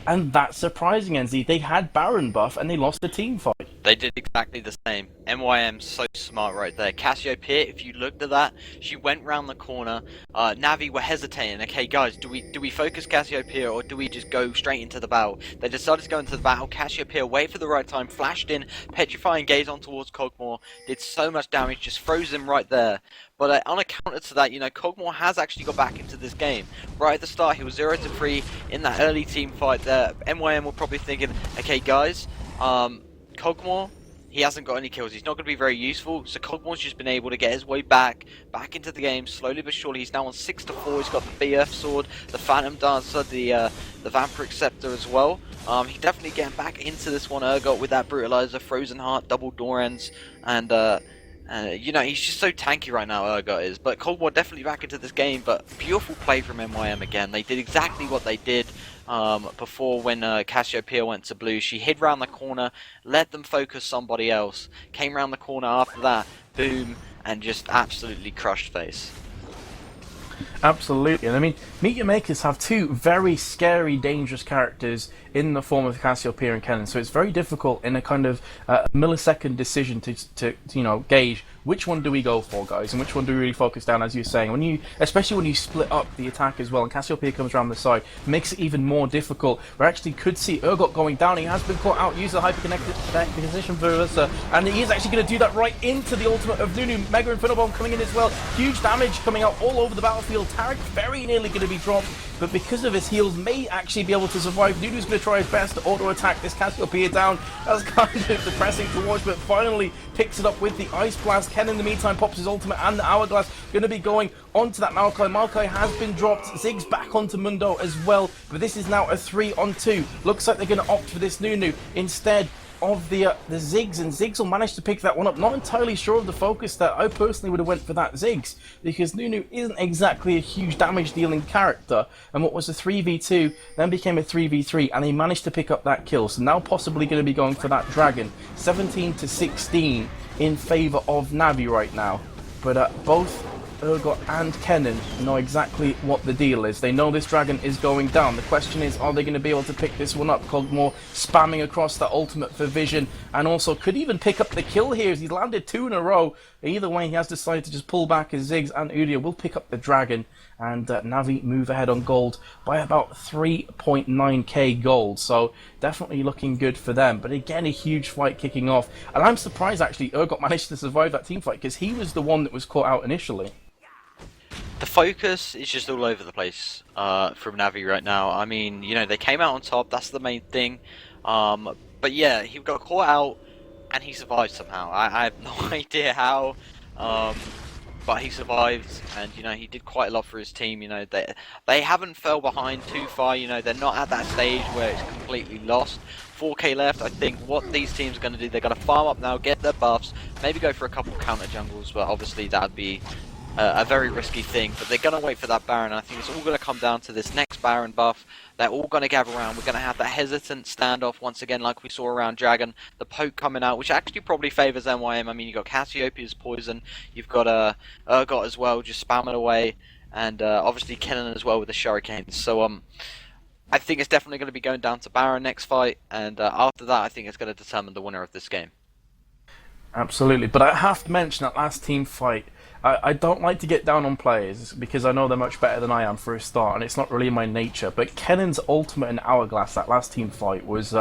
And that's surprising, NZ. They had Baron buff and they lost the team fight. They did exactly the same. MYM so smart right there. Cassiopeia, if you looked at that, she went round the corner. Navi were hesitating. Okay, guys, do we focus Cassiopeia or do we just go straight into the battle? They decided to go into the battle. Cassiopeia waited for the right time, flashed in, petrifying gaze on towards Kog'Maw, did so much damage, just froze him right there. But on a counter to that, you know, Kog'Maw has actually got back into this game. Right at the start, he was 0-3 in that early team fight there. MYM were probably thinking, okay, guys, Kog'Maw, he hasn't got any kills. He's not going to be very useful. So Kog'Maw's just been able to get his way back into the game slowly but surely. He's now on 6-4. He's got the BF sword, the Phantom Dancer, the Vampiric Scepter as well. He's definitely getting back into this one. Urgot with that Brutalizer, Frozen Heart, double door ends, and you know, he's just so tanky right now, Urgot is. But Kog'Maw definitely back into this game, but beautiful play from MYM again. They did exactly what they did before when Cassiopeia went to blue. She hid round the corner, let them focus somebody else, came round the corner after that, boom, and just absolutely crushed face. Absolutely, and I mean, Meet Your Makers have two very scary, dangerous characters in the form of Cassiopeia and Kennen, so it's very difficult in a kind of millisecond decision to you know, gauge which one do we go for, guys, and which one do we really focus down, as you're saying. Especially when you split up the attack as well, and Cassiopeia comes around the side, makes it even more difficult. We actually could see Urgot going down. He has been caught out, use the hyper-connected position for Ursa, and he is actually going to do that right into the ultimate of Nunu. Mega Inferno Bomb coming in as well. Huge damage coming out all over the battlefield. Tarek very nearly going to be dropped, but because of his heals, may actually be able to survive. Nunu's going to try his best to auto-attack this Cassiopeia down. That's kind of depressing to watch, but finally picks it up with the Ice Blast. Ken in the meantime pops his ultimate, and the Hourglass going to be going onto that Maokai. Maokai has been dropped. Ziggs back onto Mundo as well, but this is now a 3-on-2. Looks like they're going to opt for this Nunu instead of the Ziggs, and Ziggs will manage to pick that one up. Not entirely sure of the focus there. I personally would have went for that Ziggs, because Nunu isn't exactly a huge damage dealing character, and what was a 3v2 then became a 3v3, and he managed to pick up that kill. So now possibly going to be going for that Dragon. 17-16 in favour of Navi right now, but both Urgot and Kennen know exactly what the deal is. They know this Dragon is going down. The question is, are they going to be able to pick this one up? Kog'Maw spamming across that ultimate for vision, and also could even pick up the kill here as he's landed 2 in a row. Either way, he has decided to just pull back his Ziggs, and Udyr will pick up the Dragon, and Navi move ahead on gold by about 3.9k gold. So definitely looking good for them. But again, a huge fight kicking off, and I'm surprised actually Urgot managed to survive that team fight, because he was the one that was caught out initially. The focus is just all over the place from Navi right now. I mean, you know, they came out on top, that's the main thing. But yeah, he got caught out and he survived somehow. I have no idea how, but he survived, and you know, he did quite a lot for his team. You know, they haven't fell behind too far. You know, they're not at that stage where it's completely lost. 4k left. I think what these teams are going to do, they're going to farm up now, get their buffs, maybe go for a couple counter jungles, but obviously that would be a very risky thing. But they're going to wait for that Baron. I think it's all going to come down to this next Baron buff. They're all going to gather around. We're going to have that hesitant standoff once again, like we saw around Dragon. The poke coming out, which actually probably favours MYM. I mean, you've got Cassiopeia's poison, you've got Urgot as well, just spamming away, and obviously Kennen as well with the shurikens. So I think it's definitely going to be going down to Baron next fight, and after that I think it's going to determine the winner of this game. Absolutely, but I have to mention that last team fight. I don't like to get down on players because I know they're much better than I am for a start, and it's not really my nature. But Kennen's ultimate and Hourglass, that last team fight, was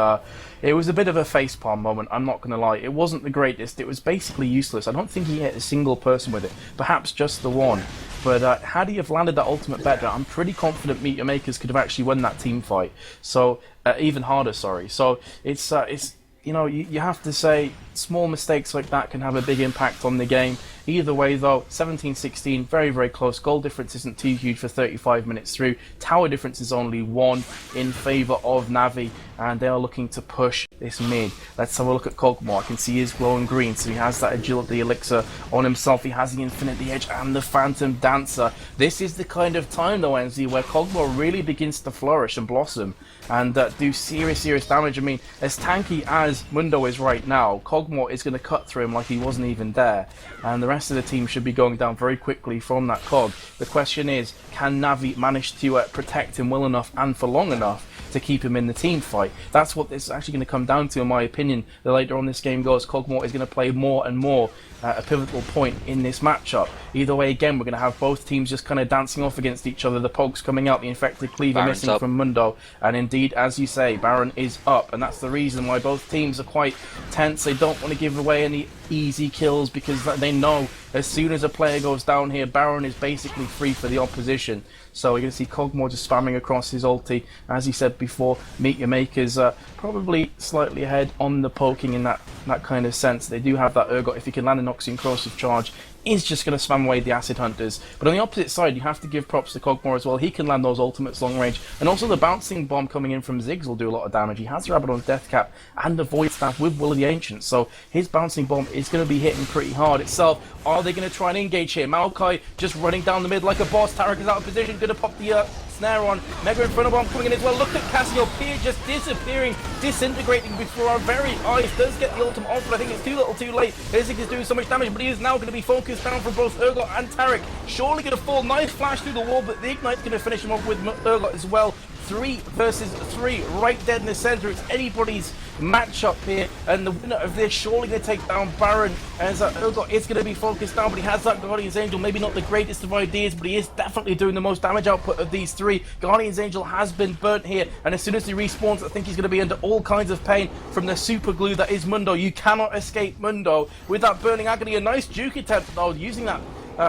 it was a bit of a facepalm moment, I'm not going to lie. It wasn't the greatest, it was basically useless. I don't think he hit a single person with it, perhaps just the one. But had he have landed that ultimate better, I'm pretty confident Meet Your Makers could have actually won that team fight. So even harder, sorry. So it's you know, you have to say small mistakes like that can have a big impact on the game. Either way, though, 17-16, very, very close. Goal difference isn't too huge for 35 minutes through. Tower difference is only 1 in favour of Navi, and they are looking to push this mid. Let's have a look at Kog'Maw. I can see he's glowing green, so he has that agility elixir on himself. He has the Infinity Edge and the Phantom Dancer. This is the kind of time, though, NZ, where Kog'Maw really begins to flourish and blossom and do serious damage. I mean, as tanky as Mundo is right now, Kog'Maw is going to cut through him like he wasn't even there, and the rest of the team should be going down very quickly from that Cog. The question is, can Navi manage to protect him well enough and for long enough to keep him in the team fight? That's what this is actually going to come down to, in my opinion. The later on this game goes, Kog'Maw is going to play more and more a pivotal point in this matchup. Either way, again, we're going to have both teams just kind of dancing off against each other. The Pogs coming out, the Infected Cleaver Baron's missing up from Mundo, and indeed, as you say, Baron is up, and that's the reason why both teams are quite tense. They don't want to give away any easy kills because they know as soon as a player goes down here, Baron is basically free for the opposition. So we're going to see Kog'Maw just spamming across his ulti. As he said before, Meet Your Makers probably slightly ahead on the poking in that kind of sense. They do have that Urgot. If he can land an Noxian Corrosive Charge, is just going to spam away the Acid Hunters. But on the opposite side, you have to give props to Kog'Maw as well. He can land those ultimates long range. And also the Bouncing Bomb coming in from Ziggs will do a lot of damage. He has Rabadon's Death Cap and the Void Staff with Will of the Ancients. So his Bouncing Bomb is going to be hitting pretty hard itself. Are they going to try and engage here? Maokai just running down the mid like a boss. Tarek is out of position. Going to pop the snare on. Mega Inferno Bomb coming in as well. Look at Cassiopeia just disappearing, disintegrating before our very eyes. Does get the ultimate off, but I think it's too little too late. Isaac is doing so much damage, but he is now going to be focused down from both Urgot and Tarek. Surely going to fall. Nice flash through the wall, but the Ignite's going to finish him off with Urgot as well. 3 versus 3, right dead in the center. It's anybody's matchup here, and the winner of this surely going to take down Baron, as Urgot is going to be focused down, but he has that Guardian's Angel. Maybe not the greatest of ideas, but he is definitely doing the most damage output of these 3. Guardian's Angel has been burnt here, and as soon as he respawns, I think he's going to be under all kinds of pain from the super glue that is Mundo. You cannot escape Mundo with that Burning Agony. A nice juke attempt, though, using that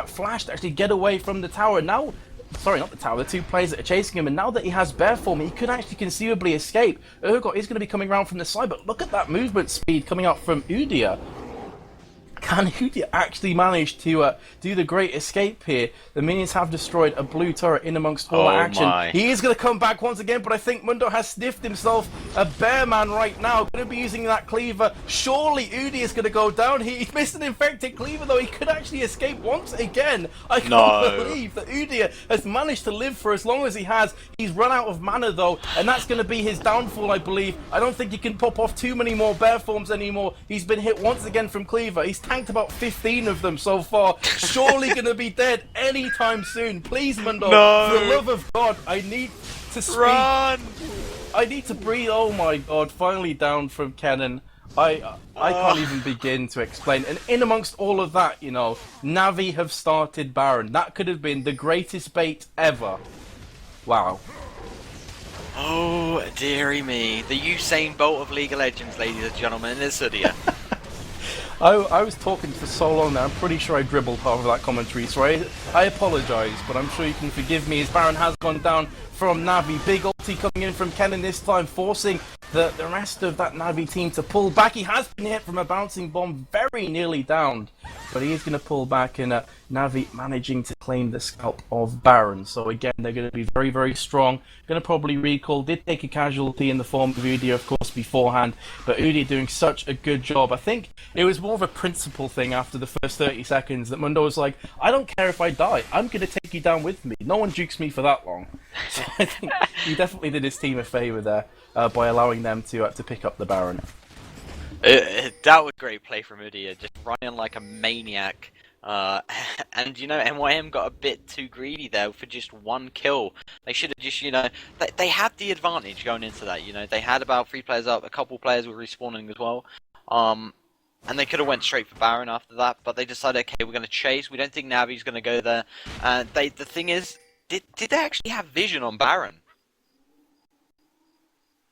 flash to actually get away from the tower. Now, sorry, not the tower, the 2 players that are chasing him, and now that he has bear form, he could actually conceivably escape. Urgot is going to be coming around from the side, but look at that movement speed coming out from Udyr. Can Udyr actually manage to do the great escape here? The minions have destroyed a blue turret in amongst all that action. My. He is going to come back once again, but I think Mundo has sniffed himself a bear man right now. Going to be using that cleaver. Surely Udyr is going to go down. He missed an infected cleaver, though. He could actually escape once again. I can't believe that Udyr has managed to live for as long as he has. He's run out of mana, though, and that's going to be his downfall, I believe. I don't think he can pop off too many more bear forms anymore. He's been hit once again from cleaver. He's tanked about 15 of them so far. Surely going to be dead anytime soon. Please, Mundo, for the love of God, I need to speak. Run! I need to breathe. Oh my God, finally down from Kennen. I can't even begin to explain. And in amongst all of that, you know, Navi have started Baron. That could have been the greatest bait ever. Wow. Oh, dearie me. The Usain Bolt of League of Legends, ladies and gentlemen, is Udyr. I was talking for so long now, I'm pretty sure I dribbled half of that commentary, so I apologise, but I'm sure you can forgive me as Baron has gone down from Navi. Big ulti coming in from Kennen this time, forcing the rest of that Navi team to pull back. He has been hit from a bouncing bomb, very nearly downed, but he is going to pull back, and Navi managing to claim the scalp of Baron. So again, they're going to be very, very strong. Going to probably recall. Did take a casualty in the form of Udyr, of course, beforehand, but Udyr doing such a good job. I think it was more of a principle thing after the first 30 seconds that Mundo was like, I don't care if I die, I'm going to take you down with me. No one jukes me for that long. So I think he definitely did his team a favour there by allowing them to pick up the Baron. That was great play from Udyr, just running like a maniac. And you know, MYM got a bit too greedy there for just 1 kill. They should have just, you know, they had the advantage going into that. You know, they had about 3 players up, a couple players were respawning as well. And they could have went straight for Baron after that, but they decided, okay, we're going to chase. We don't think Navi's going to go there. The thing is, did they actually have vision on Baron?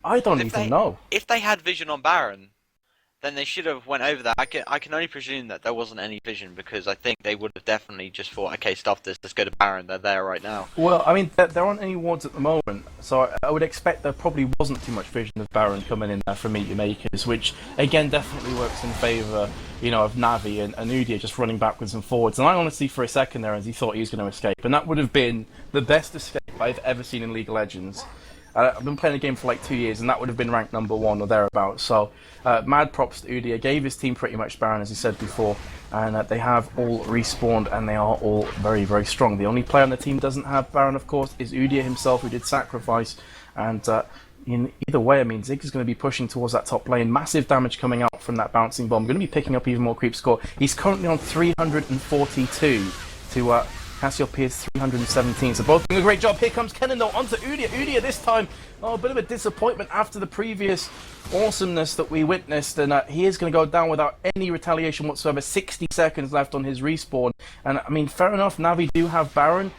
I don't even know. If they had vision on Baron, then they should have went over that. I can only presume that there wasn't any vision, because I think they would have definitely just thought, okay, stop this, let's go to Baron. They're there right now. Well, I mean, there aren't any wards at the moment, so I would expect there probably wasn't too much vision of Baron coming in there from Meet Your Makers, which again definitely works in favour, of Navi and Udia just running backwards and forwards. And I honestly, for a second there, as he thought he was going to escape, and that would have been the best escape I've ever seen in League of Legends. I've been playing the game for like 2 years, and that would have been ranked number 1 or thereabouts. So, mad props to Udia. Gave his team pretty much Baron, as he said before, and they have all respawned, and they are all very, very strong. The only player on the team doesn't have Baron, of course, is Udia himself, who did sacrifice. And in either way, I mean, Zig is going to be pushing towards that top lane. Massive damage coming out from that bouncing bomb. Going to be picking up even more creep score. He's currently on 342 to Cassiopeia's 317, so both doing a great job. Here comes Kennen though, onto Udia. Udia this time, a bit of a disappointment after the previous awesomeness that we witnessed, and he is going to go down without any retaliation whatsoever. 60 seconds left on his respawn, and I mean, fair enough, Navi do have Baron,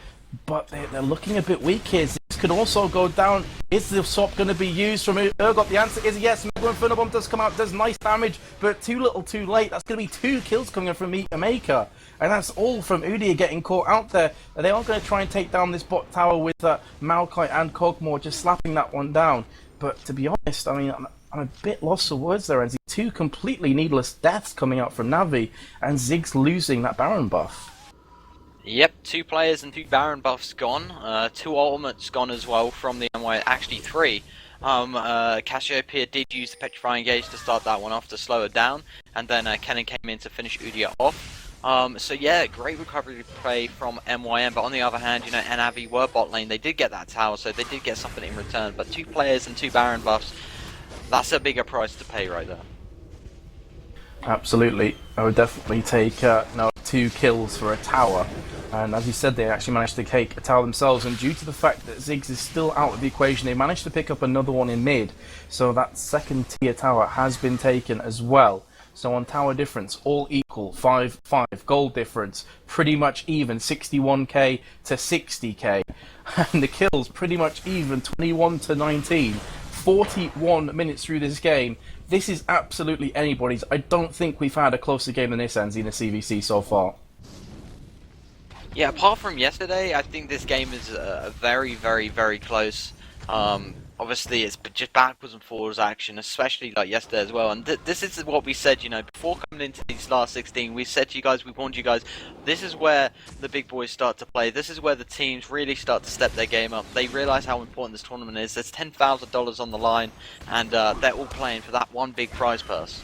but they're looking a bit weak here. This could also go down. Is the swap going to be used from Urgot? The answer is yes. Mega Inferno Bomb does come out, does nice damage, but too little too late. That's going to be 2 kills coming in from Meet Your Maker. And that's all from Udia getting caught out there. They are going to try and take down this bot tower with Maokai and Kog'Maw just slapping that one down. But to be honest, I mean, I'm a bit lost for words there, Enzi. 2 completely needless deaths coming out from Navi, and Ziggs losing that Baron buff. Yep, 2 players and 2 Baron buffs gone. 2 ultimates gone as well from the MYM. Actually 3. Cassiopeia did use the Petrifying Gauge to start that one off to slow it down, and then Kennen came in to finish Udia off. So yeah, great recovery play from MYM, but on the other hand, Navi were bot lane. They did get that tower, so they did get something in return. But 2 players and 2 Baron buffs, that's a bigger price to pay right there. Absolutely. I would definitely take 2 kills for a tower. And as you said, they actually managed to take a tower themselves, and due to the fact that Ziggs is still out of the equation, they managed to pick up another one in mid. So that second tier tower has been taken as well. So on tower difference, all equal, 5-5. Gold difference, pretty much even, 61k to 60k. And the kills, pretty much even, 21 to 19. 41 minutes through this game. This is absolutely anybody's. I don't think we've had a closer game than this, Enzi, in the CVC so far. Yeah, apart from yesterday, I think this game is very, very, very close. Obviously, it's just backwards and forwards action, especially like yesterday as well. And this is what we said, before coming into these last 16. We said to you guys, we warned you guys, this is where the big boys start to play. This is where the teams really start to step their game up. They realise how important this tournament is. There's $10,000 on the line, and they're all playing for that one big prize purse.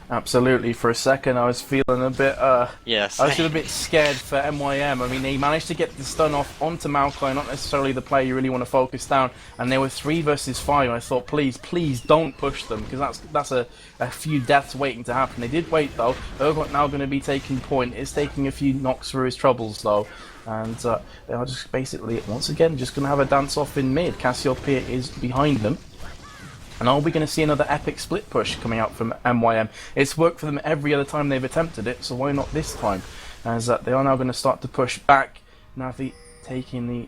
Absolutely. For a second, I was feeling a bit. Yes. I was feeling a bit scared for MYM. I mean, they managed to get the stun off onto Maokai, not necessarily the player you really want to focus down. And they were 3 versus 5. And I thought, please don't push them, because that's a few deaths waiting to happen. They did wait though. Urgot now going to be taking point. Is taking a few knocks for his troubles though. And they are just basically once again just going to have a dance off in mid. Cassiopeia is behind them. And are we going to see another epic split push coming out from MYM? It's worked for them every other time they've attempted it, so why not this time? As they are now going to start to push back. Navi taking the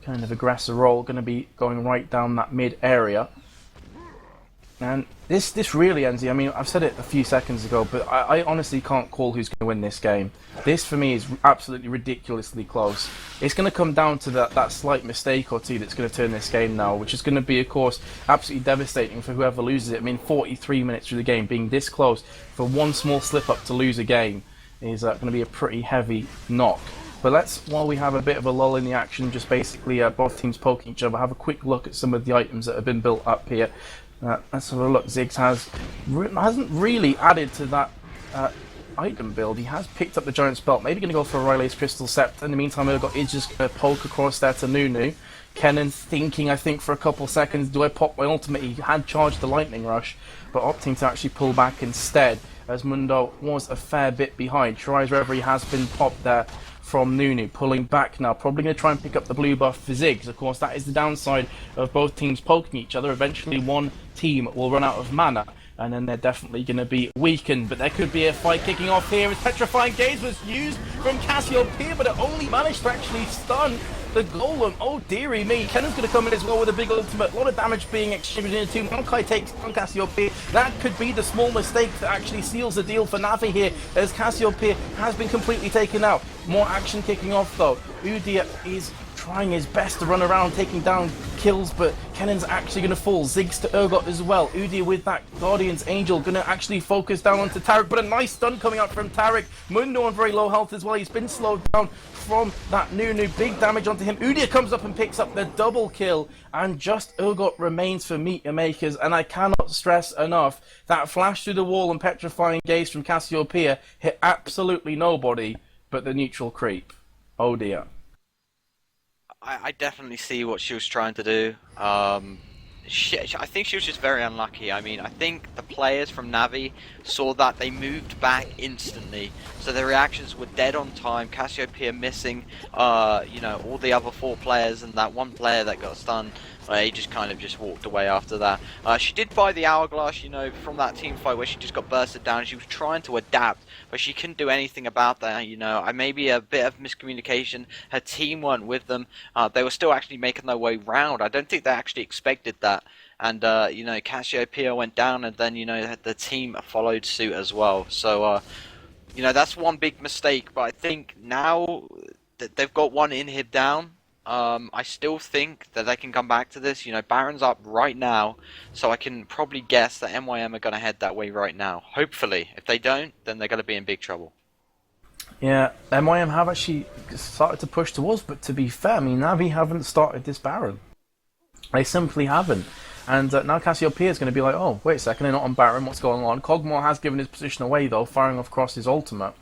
kind of aggressor role, going to be going right down that mid area. And this really, Enzi, I mean, I've said it a few seconds ago, but I honestly can't call who's going to win this game. This, for me, is absolutely ridiculously close. It's going to come down to that slight mistake or two that's going to turn this game now, which is going to be, of course, absolutely devastating for whoever loses it. I mean, 43 minutes through the game, being this close for one small slip-up to lose a game is going to be a pretty heavy knock. But let's, while we have a bit of a lull in the action, just basically both teams poking each other, have a quick look at some of the items that have been built up here. Let's have a look. Ziggs hasn't really added to that item build. He has picked up the Giant's Belt. Maybe going to go for a Riley's Crystal Scepter. In the meantime, Urgot is just going to poke across there to Nunu. Kennen thinking, I think, for a couple seconds, do I pop my ultimate? He had charged the Lightning Rush, but opting to actually pull back instead, as Mundo was a fair bit behind. Shirai's Reverie has been popped there from Nunu, pulling back now, probably going to try and pick up the blue buff for Ziggs. Of course, that is the downside of both teams poking each other. Eventually, one team will run out of mana, and then they're definitely going to be weakened. But there could be a fight kicking off here as Petrifying Gaze was used from Cassiopeia, but it only managed to actually stun the golem. Oh dearie me. Kennan's going to come in as well with a big ultimate. A lot of damage being exchanged into two. Maokai takes on Cassiopeia. That could be the small mistake that actually seals the deal for Navi here, as Cassiopeia has been completely taken out. More action kicking off though. Udyr is trying his best to run around taking down kills, but Kennan's actually going to fall. Ziggs to Urgot as well. Udyr with that Guardian's Angel going to actually focus down onto Taric, but a nice stun coming out from Taric. Mundo on very low health as well. He's been slowed down from that Nunu. Big damage onto him. Udyr comes up and picks up the double kill, and just Urgot remains for Meet Your Makers, and I cannot stress enough that flash through the wall and petrifying gaze from Cassiopeia hit absolutely nobody but the neutral creep. Oh dear. I definitely see what she was trying to do. I think she was just very unlucky. I mean, I think the players from Navi saw that, they moved back instantly, so their reactions were dead on time. Cassiopeia missing, you know, all the other 4 players, and that one player that got stunned, he just kind of just walked away after that. She did buy the hourglass, you know, from that team fight where she just got bursted down. She was trying to adapt, but she couldn't do anything about that, you know. Maybe a bit of miscommunication. Her team weren't with them. They were still actually making their way round. I don't think they actually expected that. And, you know, Cassiopeia went down, and then, you know, the team followed suit as well. So, you know, that's one big mistake. But I think now that they've got one inhib down, I still think that they can come back to this. You know, Baron's up right now, so I can probably guess that MYM are going to head that way right now. Hopefully. If they don't, then they're going to be in big trouble. Yeah, MYM have actually started to push towards, but to be fair, I mean, Navi haven't started this Baron. They simply haven't. And now Cassiopeia is going to be like, oh, wait a second, they're not on Baron, what's going on? Kog'Maw has given his position away, though, firing off across his ultimate.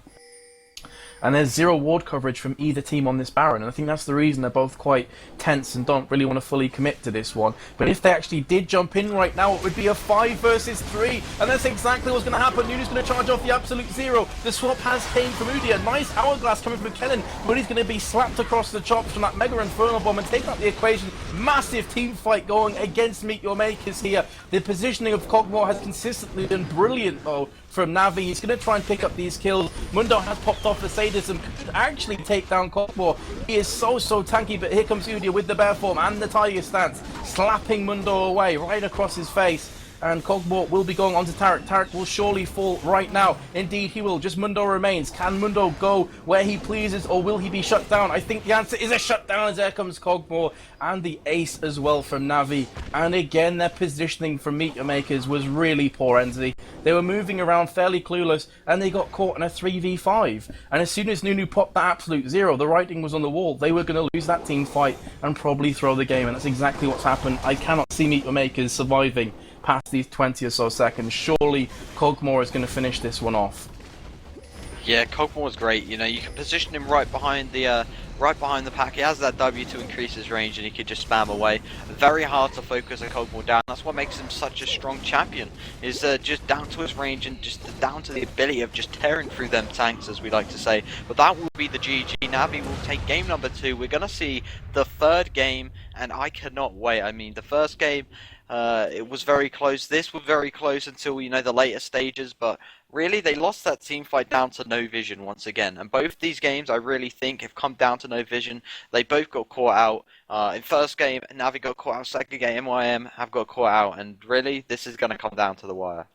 And there's 0 ward coverage from either team on this Baron, and I think that's the reason they're both quite tense and don't really want to fully commit to this one. But if they actually did jump in right now, it would be a 5 versus 3, and that's exactly what's going to happen. Nunu's going to charge off the absolute 0. The swap has came from Udyr. Nice hourglass coming from Kennen, but he's going to be slapped across the chops from that Mega Inferno Bomb and take out the equation. Massive team fight going against Meet Your Makers here. The positioning of Kog'Maw has consistently been brilliant, though, from Navi. He's going to try and pick up these kills. Mundo has popped off the sadism, could actually take down Kog'Maw. He is so tanky, but here comes Udyr with the bear form and the tiger stance, slapping Mundo away right across his face. And Kog'Maw will be going on to Taric. Taric will surely fall right now. Indeed, he will. Just Mundo remains. Can Mundo go where he pleases, or will he be shut down? I think the answer is a shutdown, as there comes Kog'Maw. And the ace as well from Navi. And again, their positioning from Meet Your Makers was really poor, Enzi. They were moving around fairly clueless, and they got caught in a 3v5. And as soon as Nunu popped that absolute 0, the writing was on the wall. They were going to lose that team fight and probably throw the game. And that's exactly what's happened. I cannot see Meet Your Makers surviving past these 20 or so seconds. Surely Kog'Maw is going to finish this one off. Yeah, Kog'Maw is great. You know, you can position him right behind the pack. He has that W to increase his range, and he could just spam away. Very hard to focus a Kog'Maw down. That's what makes him such a strong champion. Is just down to his range and just down to the ability of just tearing through them tanks, as we like to say. But that will be the GG. Navi will take game number 2. We're gonna see the 3rd game, and I cannot wait. I mean, the first game, it was very close. This was very close until, you know, the later stages, but really they lost that team fight down to no vision once again. And both these games, I really think, have come down to no vision. They both got caught out. In first game, Navi got caught out. Second game, MYM have got caught out. And really, this is going to come down to the wire.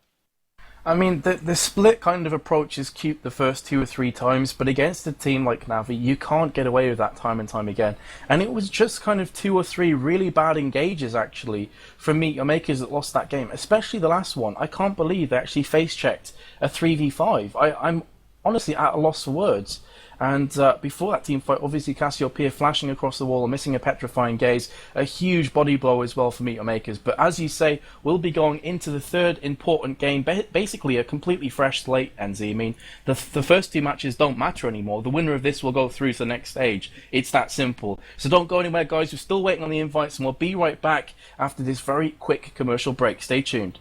I mean, the split kind of approach is cute the first 2 or 3 times, but against a team like Navi, you can't get away with that time and time again. And it was just kind of 2 or 3 really bad engages, actually, from Meet Your Makers that lost that game, especially the last one. I can't believe they actually face-checked a 3v5. I'm honestly at a loss for words. And before that team fight, obviously Cassiopeia flashing across the wall and missing a petrifying gaze. A huge body blow as well for Meet Your Makers. But as you say, we'll be going into the 3rd important game. Basically a completely fresh slate, Enzi. I mean, the first 2 matches don't matter anymore. The winner of this will go through to the next stage. It's that simple. So don't go anywhere, guys. We're still waiting on the invites, and we'll be right back after this very quick commercial break. Stay tuned.